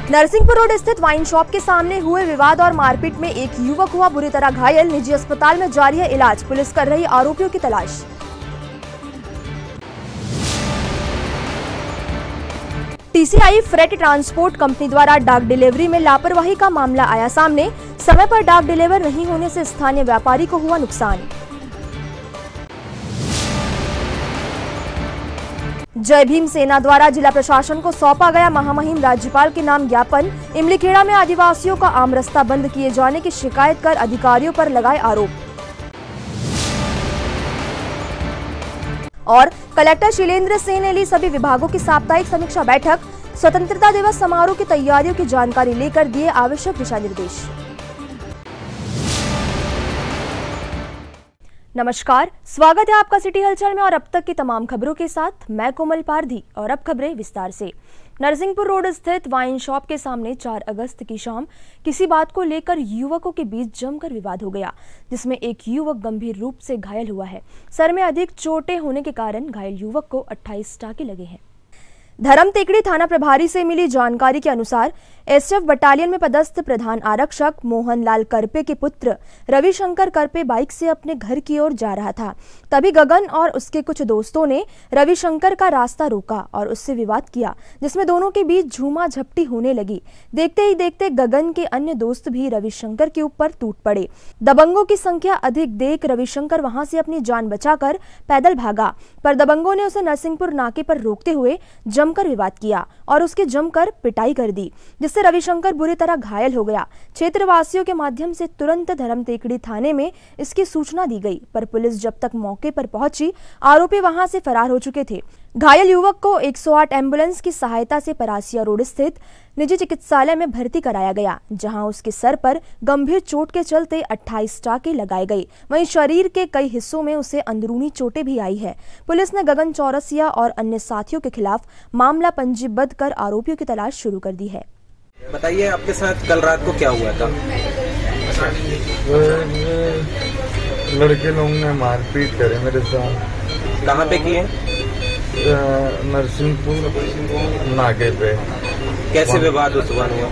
Narsinghpur road स्थित wine shop के सामने हुए विवाद और मारपीट में एक युवक हुआ बुरी तरह घायल। निजी अस्पताल में जारी है इलाज। पुलिस कर रही आरोपियों की तलाश। टीसीआई फ्रेट ट्रांसपोर्ट कंपनी द्वारा डाक डिलीवरी में लापरवाही का मामला आया सामने। समय पर डाक डिलीवर नहीं होने से स्थानीय व्यापारी को हुआ नुकसान। जय भीम सेना द्वारा जिला प्रशासन को सौंपा गया महामहिम राज्यपाल के नाम ज्ञापन। इमलीखेड़ा में आदिवासियों का आम रास्ता बंद किए जाने की शिकायत कर अधिकारियों पर लगाए आरोप। और कलेक्टर शीलेंद्र सिंह ने ली सभी विभागों की साप्ताहिक समीक्षा बैठक। स्वतंत्रता दिवस समारोह की तैयारियों की जानकारी लेकर दिए आवश्यक दिशा निर्देश। नमस्कार, स्वागत है आपका सिटी हलचल में और अब तक की तमाम खबरों के साथ मैं कोमल पारधी। और अब खबरें विस्तार से। नरसिंहपुर रोड स्थित वाइन शॉप के सामने 4 अगस्त की शाम किसी बात को लेकर युवकों के बीच जमकर विवाद हो गया, जिसमें एक युवक गंभीर रूप से घायल हुआ है। सर में अधिक चोटें होने के कारण घायल युवक को 28 टाँके लगे हैं। धर्म टेकड़ी थाना प्रभारी से मिली जानकारी के अनुसार एसएफ बटालियन में पदस्थ प्रधान आरक्षक मोहन लाल करपे के पुत्र रविशंकर करपे बाइक से अपने घर की ओर जा रहा था। तभी गगन और उसके कुछ दोस्तों ने रविशंकर का रास्ता रोका और उससे विवाद किया, जिसमें दोनों के बीच झूमा झपटी होने लगी। देखते ही देखते गगन के अन्य दोस्त भी रविशंकर के ऊपर टूट पड़े। दबंगों की संख्या अधिक देख रविशंकर वहां से अपनी जान बचाकर पैदल भागा, पर दबंगों ने उसे नरसिंहपुर नाके पर रोकते हुए जमकर विवाद किया और उसकी जमकर पिटाई कर दी, जिससे रविशंकर बुरी तरह घायल हो गया। क्षेत्रवासियों के माध्यम से तुरंत धर्म टेकड़ी थाने में इसकी सूचना दी गई, पर पुलिस जब तक मौके पर पहुंची आरोपी वहां से फरार हो चुके थे। घायल युवक को 108 एम्बुलेंस की सहायता से परासिया रोड स्थित निजी चिकित्सालय में भर्ती कराया गया, जहां उसके सर पर गंभीर चोट के चलते 28 टाँके लगाए गए। वहीं शरीर के कई हिस्सों में उसे अंदरूनी चोटें भी आई है। पुलिस ने गगन चौरसिया और अन्य साथियों के खिलाफ मामला पंजीबद्ध कर आरोपियों की तलाश शुरू कर दी है। बताइए, आपके साथ कल रात को क्या हुआ था? लड़के लोगों ने मारपीट करे मेरे साथ। कहाँ पे किए? नरसिंहपुर नाके पे। कैसे विवाद उत्पन्न हुआ?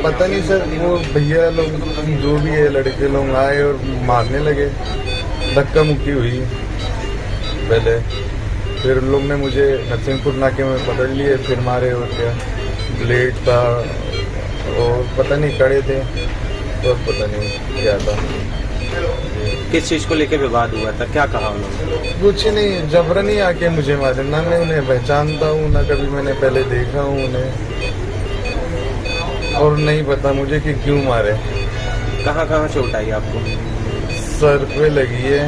पता नहीं सर, वो भैया लोग जो भी है लड़के लोग आए और मारने लगे। धक्का मुक्की हुई पहले, फिर लोग ने मुझे नरसिंहपुर नाके में पकड़ लिए, फिर मारे। और क्या ब्लेड था और पता नहीं कड़े थे और पता नहीं क्या था। किस चीज को लेकर विवाद हुआ था? क्या कहा उन्होंने? कुछ नहीं, जबरन ही आके मुझे मारे। ना मैं उन्हें पहचानता हूँ, ना कभी मैंने पहले देखा हूँ उन्हें, और नहीं पता मुझे कि क्यों मारे। कहाँ कहाँ चोट आई आपको? सर पे लगी है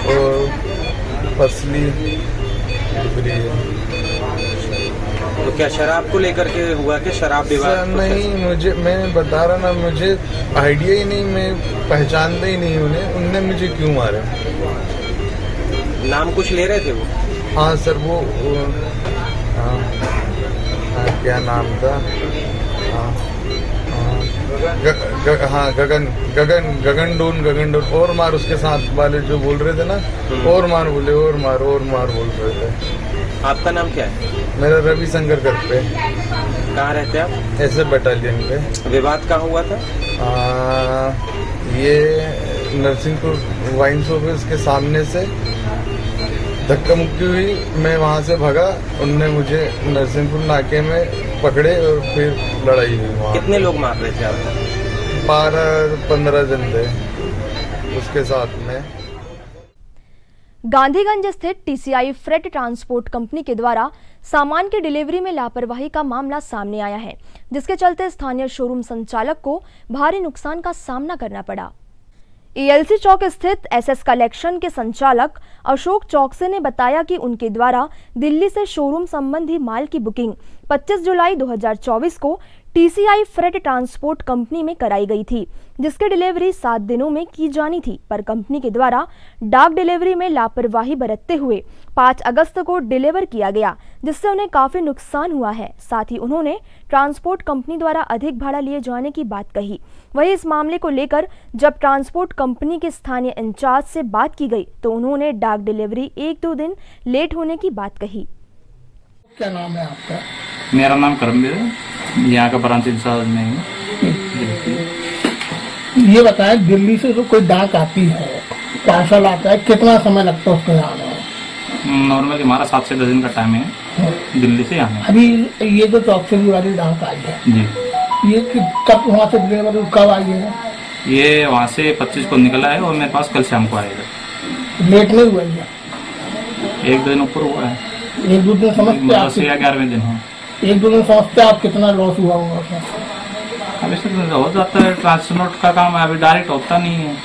और पसली उभरी है। तो क्या शराब को लेकर के हुआ कि शराब विवाद? नहीं, मुझे, मैं बता रहा ना, मुझे आइडिया ही नहीं, मैं पहचानता ही नहीं उन्हें। उनने मुझे क्यों मारा? नाम कुछ ले रहे थे वो? हाँ सर, वो क्या नाम था? हाँ, गगन डोन और मार। उसके साथ वाले जो बोल रहे थे ना, और मार बोले, और मार बोल रहे थे। आपका नाम क्या है? मेरा रविशंकर करपे। कहाँ रहते हैं आप? एसएफ बटालियन पे। विवाद कहाँ हुआ था? ये नरसिंहपुर वाइन शॉप के सामने से धक्का मुक्की हुई। मैं वहाँ से भागा, उनने मुझे नरसिंहपुर नाके में पकड़े और फिर लड़ाई हुई वहाँ। कितने लोग मार रहे थे आपको? 12-15 जन थे उसके साथ में। गांधीगंज स्थित टीसीआई फ्रेट ट्रांसपोर्ट कंपनी के द्वारा सामान की डिलीवरी में लापरवाही का मामला सामने आया है, जिसके चलते स्थानीय शोरूम संचालक को भारी नुकसान का सामना करना पड़ा। एएलसी चौक स्थित एसएस कलेक्शन के संचालक अशोक चौकसे ने बताया कि उनके द्वारा दिल्ली से शोरूम संबंधी माल की बुकिंग 25 जुलाई 2024 को टीसीआई फ्रेट ट्रांसपोर्ट कंपनी में कराई गई थी, जिसकी डिलीवरी 7 दिनों में की जानी थी, पर कंपनी के द्वारा डाक डिलीवरी में लापरवाही बरतते हुए 5 अगस्त को डिलीवर किया गया, जिससे उन्हें काफी नुकसान हुआ है। साथ ही उन्होंने ट्रांसपोर्ट कंपनी द्वारा अधिक भाड़ा लिए जाने की बात कही। वहीं इस मामले को लेकर जब ट्रांसपोर्ट कंपनी के स्थानीय इंचार्ज से बात की गई तो उन्होंने डाक डिलीवरी 1-2 दिन लेट होने की बात कही। क्या नाम है आपका? मेरा नाम करमवीर है, यहाँ का ब्रांच इंचार्ज में हूँ। ये बताएं, दिल्ली से जो कोई डाक आती है, पार्सल आता है, कितना समय लगता है उसको आने में? नॉर्मली हमारा 7 से 10 दिन का टाइम है दिल्ली से आने। अभी ये जो चौकसी वाली डाक आई है जी, ये कब वहाँ से डिलीवरी कब आई है? ये वहाँ से 25 को निकला है और मेरे पास कल शाम को आएगा। लेट नहीं हुआ है? 1-2 दिन ऊपर हुआ है। 1-2 दिन समझते आप? 10 या 11वें दिन हो। 1-2 दिन समझते आप कितना लॉस हुआ होगा उसमें? अब इससे हो जाता है, ट्रांसपोर्ट का काम है, अभी डायरेक्ट होता नहीं है।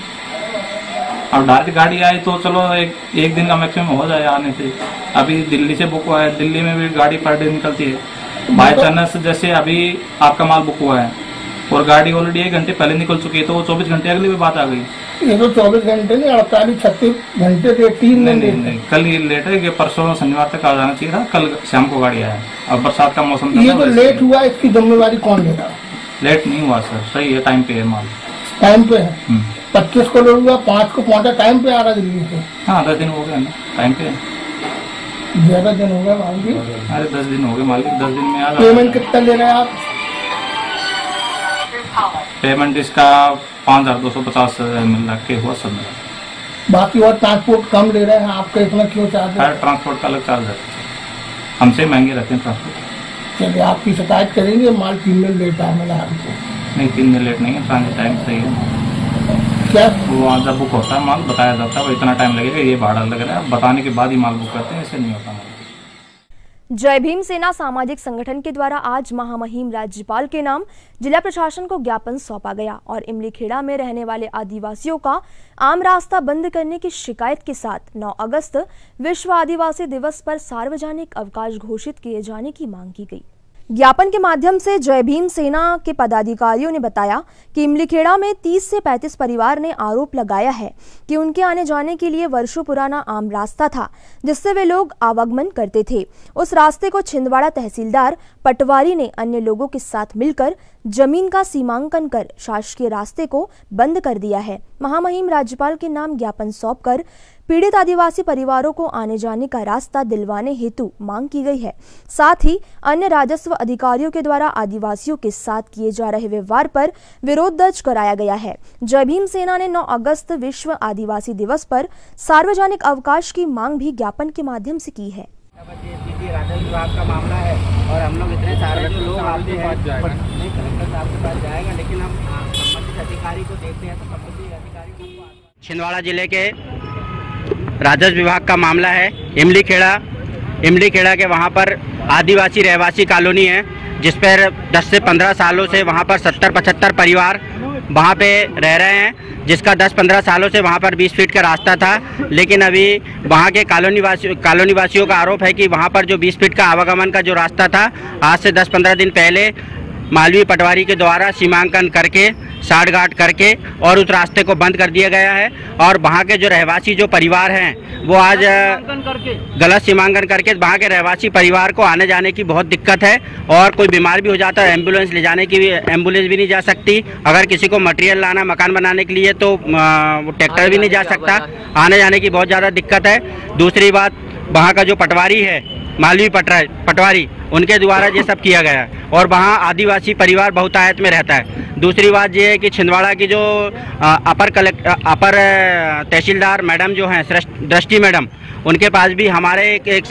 अब डायरेक्ट गाड़ी आई तो चलो एक दिन का मैक्सिमम हो जाए आने से। अभी दिल्ली से बुक हुआ है, दिल्ली में भी गाड़ी पर डे निकलती है। बाई चांस जैसे अभी आपका माल बुक हुआ है और गाड़ी ऑलरेडी 1 घंटे पहले निकल चुकी है तो वो 24 घंटे अगली भी बात आ गई। ये तो 24 घंटे नहीं, 48-36 घंटे थे, 3 दिन नहीं, कल ही लेट है कि परसों शनिवार तक आ जाना चाहिए था, कल शाम को गाड़ी आया। अब बरसात का मौसम था। ये तो लेट हुआ, इसकी जिम्मेवारी कौन लेगा? लेट नहीं हुआ सर, सही है, टाइम पे है माल। टाइम पे है? 25 को लोड हुआ, 5 को पहुंचा, टाइम पे आ रहा दिल्ली से। हाँ 10 दिन हो गए ना, टाइम पे। ज्यादा दिन हो गए मालिक? अरे 10 दिन हो गए मालिक, 10 दिन में आ रहा। पेमेंट कितना ले रहे हैं आप? पेमेंट इसका 5250 मिल रहा के हुआ सब मेरा। बाकी और ट्रांसपोर्ट कम ले रहे हैं आपका, इसमें क्यों चार्ज है? ट्रांसपोर्ट का अलग चार्ज है, हमसे महंगे रहते हैं ट्रांसपोर्ट। चलिए आपकी शिकायत करेंगे, माल 3 दिन लेट आया मिला आपको? नहीं 3 दिन लेट नहीं है, ट्रांजिट टाइम सही है। क्या वहाँ जब बुक होता है माल बताया जाता है इतना टाइम लगेगा, ये भाड़ा लग रहा है, बताने के बाद ही माल बुक करते हैं, ऐसे नहीं होता माल। जय भीम सेना सामाजिक संगठन के द्वारा आज महामहिम राज्यपाल के नाम जिला प्रशासन को ज्ञापन सौंपा गया और इमलीखेड़ा में रहने वाले आदिवासियों का आम रास्ता बंद करने की शिकायत के साथ 9 अगस्त विश्व आदिवासी दिवस पर सार्वजनिक अवकाश घोषित किए जाने की मांग की गई। ज्ञापन के माध्यम से जय भीम सेना के पदाधिकारियों ने बताया कि इमलीखेड़ा में 30 से 35 परिवार ने आरोप लगाया है कि उनके आने जाने के लिए वर्षों पुराना आम रास्ता था जिससे वे लोग आवागमन करते थे। उस रास्ते को छिंदवाड़ा तहसीलदार पटवारी ने अन्य लोगों के साथ मिलकर जमीन का सीमांकन कर शासकीय रास्ते को बंद कर दिया है। महामहिम राज्यपाल के नाम ज्ञापन सौंपकर पीड़ित आदिवासी परिवारों को आने जाने का रास्ता दिलवाने हेतु मांग की गई है। साथ ही अन्य राजस्व अधिकारियों के द्वारा आदिवासियों के साथ किए जा रहे व्यवहार पर विरोध दर्ज कराया गया है। जय भीम सेना ने 9 अगस्त विश्व आदिवासी दिवस पर सार्वजनिक अवकाश की मांग भी ज्ञापन के माध्यम से की है। राजस्व विभाग का मामला है और हम लोग इतने सारे जो लोग आते हैं नहीं कलेक्टर साहब के पास जाएगा, लेकिन हम संबंधित अधिकारी को देखते हैं तो संबंधित अधिकारी छिंदवाड़ा जिले के राजस्व विभाग का मामला है। इमलीखेड़ा के वहाँ पर आदिवासी रहवासी कॉलोनी है जिस पर 10 से 15 सालों से वहाँ पर 70-75 परिवार वहाँ पे रह रहे हैं, जिसका 10-15 सालों से वहाँ पर 20 फीट का रास्ता था। लेकिन अभी वहाँ के कॉलोनी वासियों का आरोप है कि वहाँ पर जो 20 फीट का आवागमन का जो रास्ता था, आज से 10-15 दिन पहले मालवी पटवारी के द्वारा सीमांकन करके साठगांठ करके और उस रास्ते को बंद कर दिया गया है। और वहाँ के जो रहवासी जो परिवार हैं वो आज गलत सीमांकन करके वहाँ के रहवासी परिवार को आने जाने की बहुत दिक्कत है। और कोई बीमार भी हो जाता है, एम्बुलेंस ले जाने की भी एम्बुलेंस भी नहीं जा सकती। अगर किसी को मटेरियल लाना मकान बनाने के लिए तो ट्रैक्टर भी नहीं जा सकता, आने जाने की बहुत ज़्यादा दिक्कत है। दूसरी बात, वहाँ का जो पटवारी है मालवी पटवारी उनके द्वारा ये सब किया गया है और वहाँ आदिवासी परिवार बहुतायत में रहता है। दूसरी बात ये है कि छिंदवाड़ा की जो अपर तहसीलदार मैडम जो हैं दृष्टि मैडम, उनके पास भी हमारे एक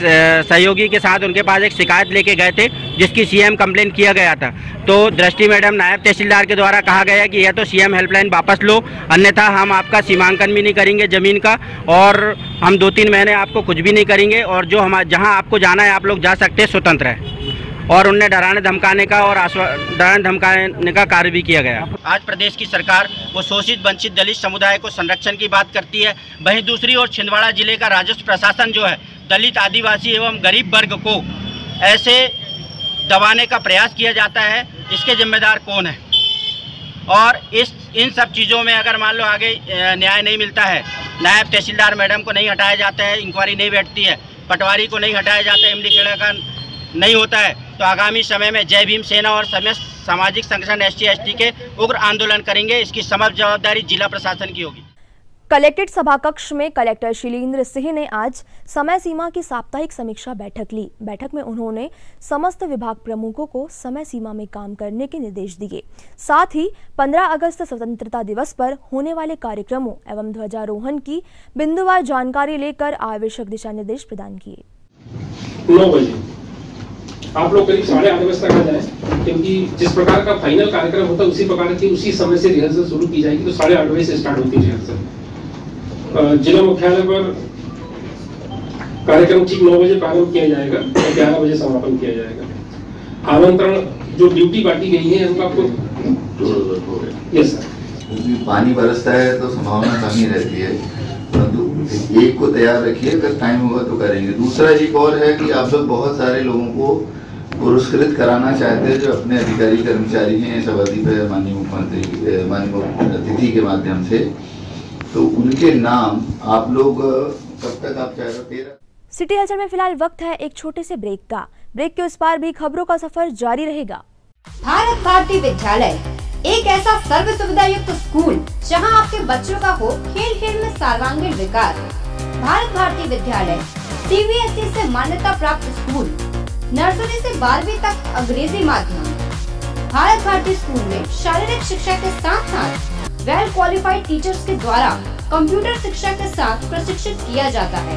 सहयोगी के साथ उनके पास एक शिकायत लेके गए थे जिसकी सीएम कंप्लेन किया गया था। तो दृष्टि मैडम नायब तहसीलदार के द्वारा कहा गया कि यह तो सीएम हेल्पलाइन वापस लो, अन्यथा हम आपका सीमांकन भी नहीं करेंगे ज़मीन का और हम 2-3 महीने आपको कुछ भी नहीं करेंगे और जो हम जहाँ आपको जाना है आप लोग जा सकते हैं, स्वतंत्र है। और उनने डराने धमकाने का कार्य भी किया गया। आज प्रदेश की सरकार वो शोषित वंचित दलित समुदाय को संरक्षण की बात करती है, वहीं दूसरी ओर छिंदवाड़ा जिले का राजस्व प्रशासन जो है दलित आदिवासी एवं गरीब वर्ग को ऐसे दबाने का प्रयास किया जाता है। इसके जिम्मेदार कौन है? और इन सब चीज़ों में अगर मान लो आगे न्याय नहीं मिलता है, नायब तहसीलदार मैडम को नहीं हटाया जाता है, इंक्वायरी नहीं बैठती है, पटवारी को नहीं हटाया जाता है, इमलीखेड़ा का नहीं होता है, तो आगामी समय में जय भीम सेना और समस्त सामाजिक संगठन SC ST के उग्र आंदोलन करेंगे। इसकी समस्त जवाबदारी जिला प्रशासन की होगी। कलेक्ट्रेट सभाकक्ष में कलेक्टर शीलेंद्र सिंह ने आज समय सीमा की साप्ताहिक समीक्षा बैठक ली। बैठक में उन्होंने समस्त विभाग प्रमुखों को समय सीमा में काम करने के निर्देश दिए। साथ ही 15 अगस्त स्वतंत्रता दिवस पर होने वाले कार्यक्रमों एवं ध्वजारोहण की बिंदुवार जानकारी लेकर आवश्यक दिशा निर्देश प्रदान किए। 9 बजे आप लोग करीब 8:30 बजे तक आ जाए, क्योंकि जिस प्रकार का फाइनल कार्यक्रम होता है उसी प्रकार की उसी समय से रिहर्सल शुरू की जाएगी। तो 8:30 बजे से स्टार्ट होती है रिहर्सल। जिला मुख्यालय पर कार्यक्रम ठीक 9 बजे प्रारंभ किया जाएगा और 11 बजे समापन किया जाएगा। आमंत्रण जो ड्यूटी बांटी गई है उनका आपको यस सर। पानी बरसता है तो संभावना कम ही रहती है, परंतु एक को तैयार रखिए, अगर टाइम होगा तो करेंगे। दूसरा एक और है कि आप लोग बहुत सारे लोगों को पुरस्कृत कराना चाहते हैं जो अपने अधिकारी कर्मचारी हैं इस अवधि पे माननीय मुख्यमंत्री माननीय अतिथि के माध्यम से, तो उनके नाम आप लोग कब तक आप चाह रहे हो? सिटी हलचल में फिलहाल वक्त है एक छोटे से ब्रेक का। ब्रेक के उस पार भी खबरों का सफर जारी रहेगा। भारत भारती विद्यालय एक ऐसा सर्व सुविधा युक्त स्कूल जहां आपके बच्चों का हो खेल खेल में सर्वांगीण विकास। भारत भारती विद्यालय CBSE से मान्यता प्राप्त स्कूल, नर्सरी से 12वीं तक अंग्रेजी माध्यम। भारत भारती स्कूल में शारीरिक शिक्षा के साथ साथ वेल क्वालिफाइड टीचर्स के द्वारा कंप्यूटर शिक्षा के साथ प्रशिक्षित किया जाता है।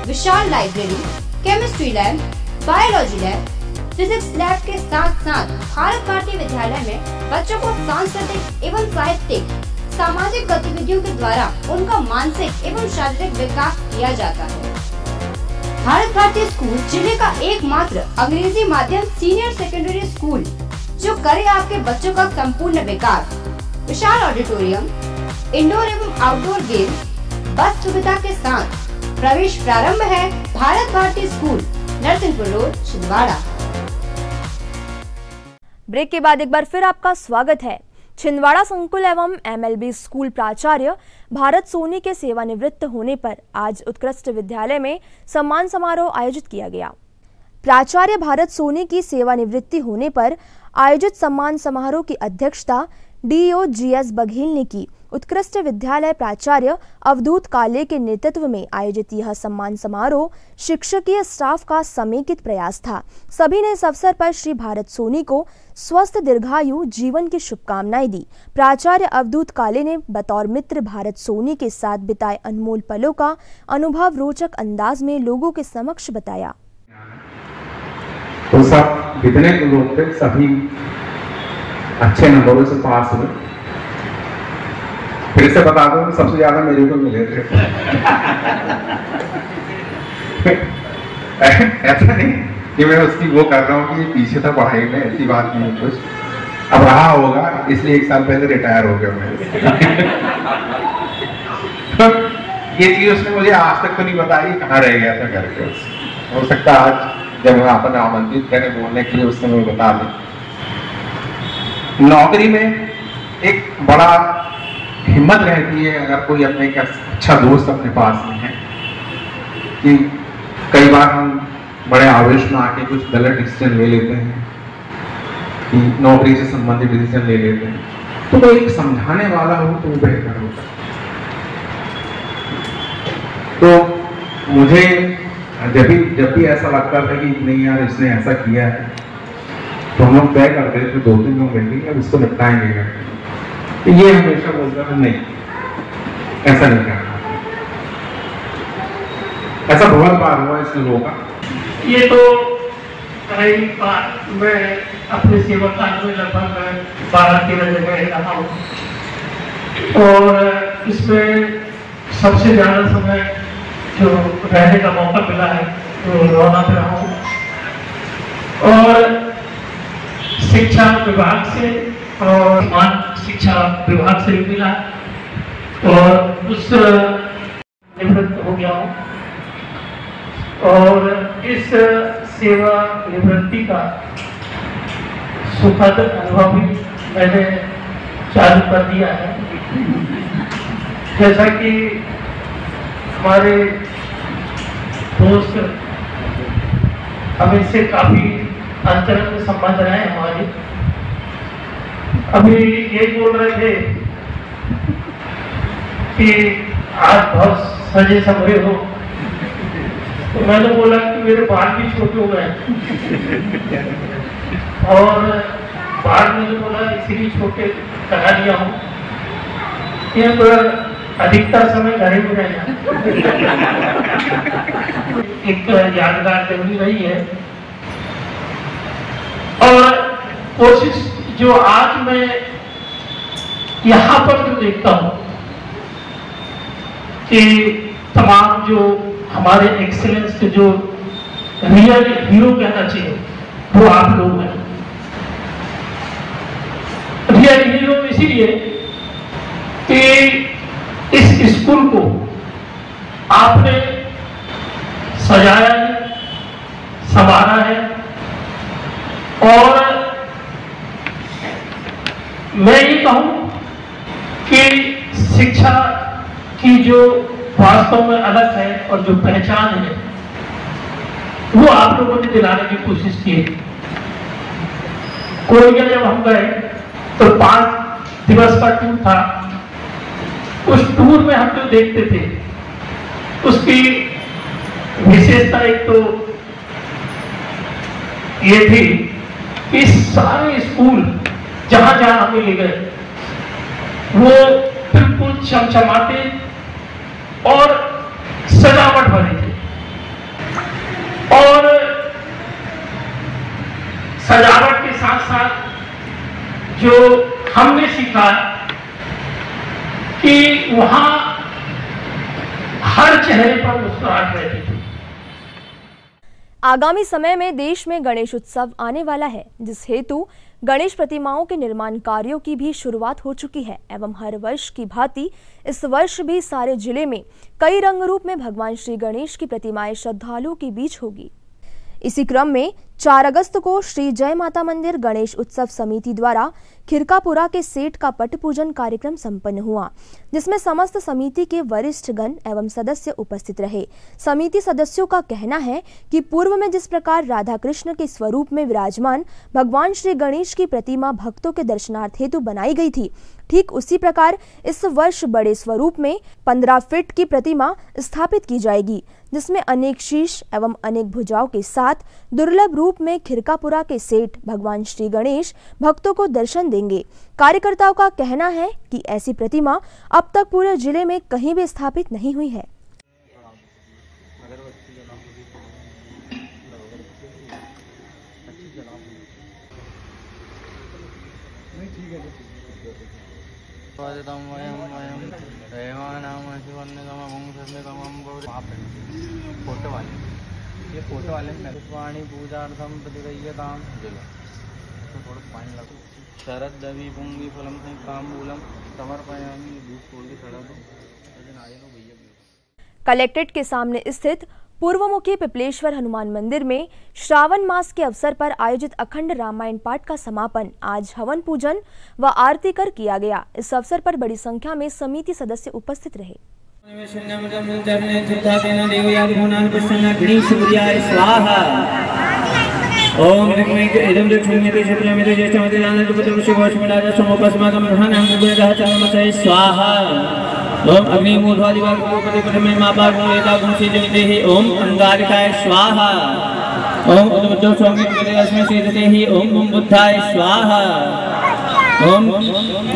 विशाल library, chemistry lab, biology lab, physics lab के साथ साथ भारत भारती विद्यालय में बच्चों को सांस्कृतिक एवं साहित्यिक सामाजिक गतिविधियों के द्वारा उनका मानसिक एवं शारीरिक विकास किया जाता है। भारत भारती स्कूल जिले का एकमात्र अंग्रेजी माध्यम सीनियर सेकेंडरी स्कूल जो करे आपके बच्चों का संपूर्ण विकास। विशाल ऑडिटोरियम, इंडोर एवं आउटडोर गेम, बस सुविधा के साथ प्रवेश प्रारंभ है। Bharat Bharati school, Narsinghpur road, Chhindwara. Break के बाद एक बार फिर आपका स्वागत है। छिंदवाड़ा संकुल एवं MLB स्कूल प्राचार्य भारत सोनी के सेवानिवृत्त होने पर आज उत्कृष्ट विद्यालय में सम्मान समारोह आयोजित किया गया। प्राचार्य भारत सोनी की सेवानिवृत्ति होने पर आयोजित सम्मान समारोह की अध्यक्षता DO GS बघेल ने की। उत्कृष्ट विद्यालय प्राचार्य अवधूत काले के नेतृत्व में आयोजित यह सम्मान समारोह शिक्षकीय स्टाफ का समेकित प्रयास था। सभी ने इस अवसर पर श्री भारत सोनी को स्वस्थ दीर्घायु जीवन की शुभकामनाएं दी। प्राचार्य अवधूत काले ने बतौर मित्र भारत सोनी के साथ बिताए अनमोल पलों का अनुभव रोचक अंदाज में लोगों के समक्ष बताया। तो सब जितने लोग थे सभी अच्छे नंबरों से पास हुए। फिर से बता दूं, सबसे ज्यादा मेरे को मिले थे। ऐसा नहीं कि मैं उसकी वो कर रहा हूँ कि पीछे था पढ़ाई में, ऐसी बात नहीं है कुछ। अब रहा होगा इसलिए 1 साल पहले रिटायर हो गया मैं। तो ये चीज उसने मुझे आज तक तो नहीं बताई कहाँ रह गया था करके। हो सकता आज जब मैं अपन आमंत्रित करें बोलने के लिए उस समय बता दें। नौकरी में एक बड़ा हिम्मत रहती है अगर कोई अपने का अच्छा दोस्त अपने पास में है, कि कई बार हम बड़े आवेश में आके कुछ गलत डिसीजन ले लेते हैं, कि नौकरी से संबंधित डिसीजन ले लेते हैं, तो कोई एक समझाने वाला हो तो वो बेहतर होता है। तो मुझे जब भी ऐसा लगता था कि नहीं यार इसने ऐसा किया है, तो हम लोग तय करते थे 2-3 लोग बैठेंगे अब इसको निपटाएंगे। तो ये हमेशा बोलता था नहीं ऐसा नहीं करना। ऐसा बहुत बार हुआ इस लोगों का। ये तो कई बार मैं अपने सेवा काल में लगभग 12-13 जगह रहा हूँ, और इसमें सबसे ज्यादा समय जो रहने का मौका मिला है तो रोना पे रहा हूँ, और शिक्षा विभाग से और मान शिक्षा विभाग से भी मिला, और उस निवृत्त हो गया हूँ, और इस सेवा निवृत्ति का सुखद अनुभव भी मैंने चालू कर दिया है। जैसा कि हमारे दोस्त अब इससे काफी अंतरंग संबंध रहे हमारे। अभी ये बोल रहे थे कि आज बहुत सजे संवरे हो। तो मैंने बोला कि मेरे बाल भी छोटे हो गए और बाल मैंने बोला इसीलिए छोटे करा दिया हूँ। ये अधिकतर समय घर में रहना एक यादगार जरूरी रही है। और कोशिश जो आज मैं यहाँ पर जो देखता हूँ कि तमाम जो हमारे एक्सीलेंस के जो रियल हीरो कहना चाहिए वो आप लोग हैं। रियल हीरो इसीलिए कि इस स्कूल को आपने सजाया है, संवारा है और मैं ये कहूं कि शिक्षा की जो वास्तव में अलग है और जो पहचान है वो आप लोगों ने दिलाने की कोशिश की। कोरिया जब हम गए तो 5 दिवस का टूर था। उस टूर में हम जो देखते थे उसकी विशेषता एक तो ये थी कि सारे स्कूल जहां जहां हमें ले गए वो बिल्कुल चमचमाते और सजावट भरे थे। और सजावट के साथ साथ जो हमने सीखा कि वहां हर चेहरे पर मुस्कुराहट रहती थी। आगामी समय में देश में गणेश उत्सव आने वाला है, जिस हेतु गणेश प्रतिमाओं के निर्माण कार्यों की भी शुरुआत हो चुकी है एवं हर वर्ष की भांति इस वर्ष भी सारे जिले में कई रंग रूप में भगवान श्री गणेश की प्रतिमाएं श्रद्धालुओं के बीच होगी। इसी क्रम में 4 अगस्त को श्री जय माता मंदिर गणेश उत्सव समिति द्वारा खिरकापुरा के सेठ का पट पूजन कार्यक्रम संपन्न हुआ, जिसमें समस्त समिति के वरिष्ठ गण एवं सदस्य उपस्थित रहे। समिति सदस्यों का कहना है कि पूर्व में जिस प्रकार राधा कृष्ण के स्वरूप में विराजमान भगवान श्री गणेश की प्रतिमा भक्तों के दर्शनार्थ हेतु बनाई गई थी, ठीक उसी प्रकार इस वर्ष बड़े स्वरूप में 15 फीट की प्रतिमा स्थापित की जाएगी, जिसमें अनेक शीश एवं अनेक भुजाओं के साथ दुर्लभ रूप में खिरकापुरा के सेठ भगवान श्री गणेश भक्तों को दर्शन देंगे। कार्यकर्ताओं का कहना है कि ऐसी प्रतिमा अब तक पूरे जिले में कहीं भी स्थापित नहीं हुई है। फोटो वाले ये फोटो वाले पानी पूजार्थम प्रतिगयताम जलो तो थोड़ा पानी लगो शरद दवी पुंगी फलम तांबूलम समर्पयामि धूप खोल के चढ़ा दो भैया। कलेक्ट्रेट के सामने स्थित पूर्वमुखी पिपलेश्वर हनुमान मंदिर में श्रावण मास के अवसर पर आयोजित अखंड रामायण पाठ का समापन आज हवन पूजन व आरती कर किया गया। इस अवसर पर बड़ी संख्या में समिति सदस्य उपस्थित रहे। ओम इदं लक्ष्मीते शत्रमिते ज्येष्ठमते दानपुत्र शिवोष्मराज समोपस्माकं ग्रहणां चन्द्रमसै स्वाहा। ओम अग्निमूर्धादिवाग्निपति परमे मापाग्निवेदागुणसिद्धि ओम अंगारिकाय स्वाहा। ओम उद्बुद्धो स्वामित्वदेवस्मै सिद्धतेहि ओम बुद्धाय स्वाहा। ओम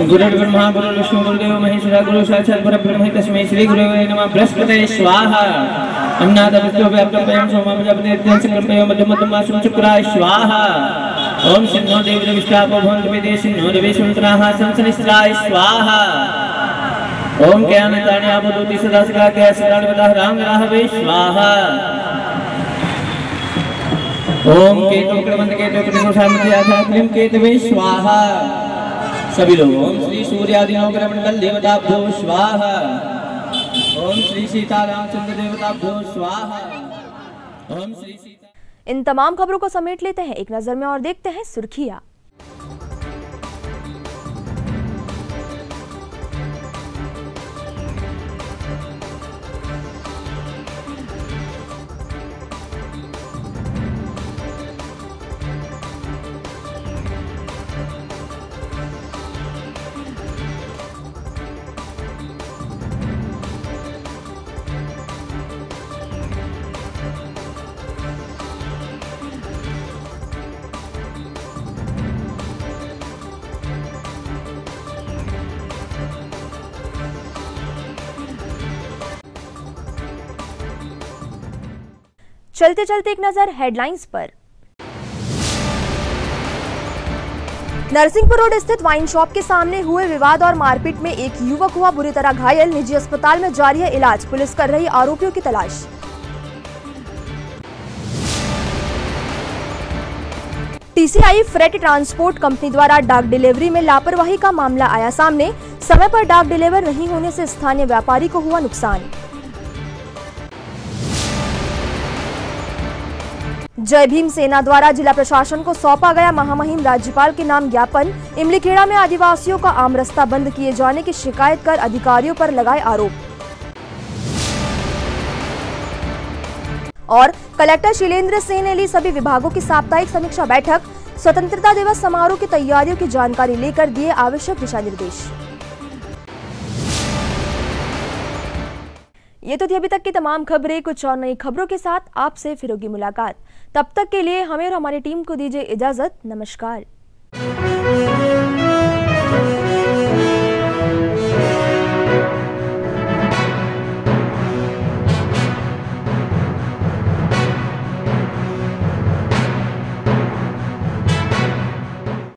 गुरुर्ब्रह्मा गुरुर्विष्णु गुरुदेव महेश्वर गुरु साक्षात् परब्रह्म तस्मै श्री गुरुवे नमः। बृहस्पतये स्वाहा। अन्नादविष्णु व्याप्तपयं सोमं जपते संकल्पयो मध्यमतमासं चक्राय स्वाहा। ओम सिन्नो देवदेविष्टापो भवन्तु विदेशिन्नो देवेशुन्त्राः संसनिस्त्राय स्वाहा। ओम ज्ञानताण्यावदूति सदाशिका कैसदानवतः रामराहवे स्वाहा। ओम केतु क्रमंत केतु कृष्णसामध्याथा क्लीं केतवे स्वाहा। सभी लोग ओम श्री सूर्यादिनोग्रह मंडल देवताभ्यो स्वाहा। ओम श्री सीता रामचंद्र देवताभ्यो स्वाहा। ओम श्री सीता। इन तमाम खबरों को समेट लेते हैं एक नजर में और देखते हैं सुर्खियां। चलते चलते एक नजर हेडलाइंस पर। नरसिंहपुर रोड स्थित वाइन शॉप के सामने हुए विवाद और मारपीट में एक युवक हुआ बुरी तरह घायल। निजी अस्पताल में जारी है इलाज। पुलिस कर रही आरोपियों की तलाश। टीसीआई फ्रेट ट्रांसपोर्ट कंपनी द्वारा डाक डिलीवरी में लापरवाही का मामला आया सामने। समय पर डाक डिलीवर नहीं होने से स्थानीय व्यापारी को हुआ नुकसान। जय भीम सेना द्वारा जिला प्रशासन को सौंपा गया महामहिम राज्यपाल के नाम ज्ञापन। इमलीखेड़ा में आदिवासियों का आम रास्ता बंद किए जाने की शिकायत कर अधिकारियों पर लगाए आरोप। और कलेक्टर शीलेंद्र सिंह ने ली सभी विभागों की साप्ताहिक समीक्षा बैठक। स्वतंत्रता दिवस समारोह की तैयारियों की जानकारी लेकर दिए आवश्यक दिशा निर्देश। ये तो थी अभी तक की तमाम खबरें। कुछ और नई खबरों के साथ आपसे फिर होगी मुलाकात। तब तक के लिए हमें और हमारी टीम को दीजिए इजाजत। नमस्कार।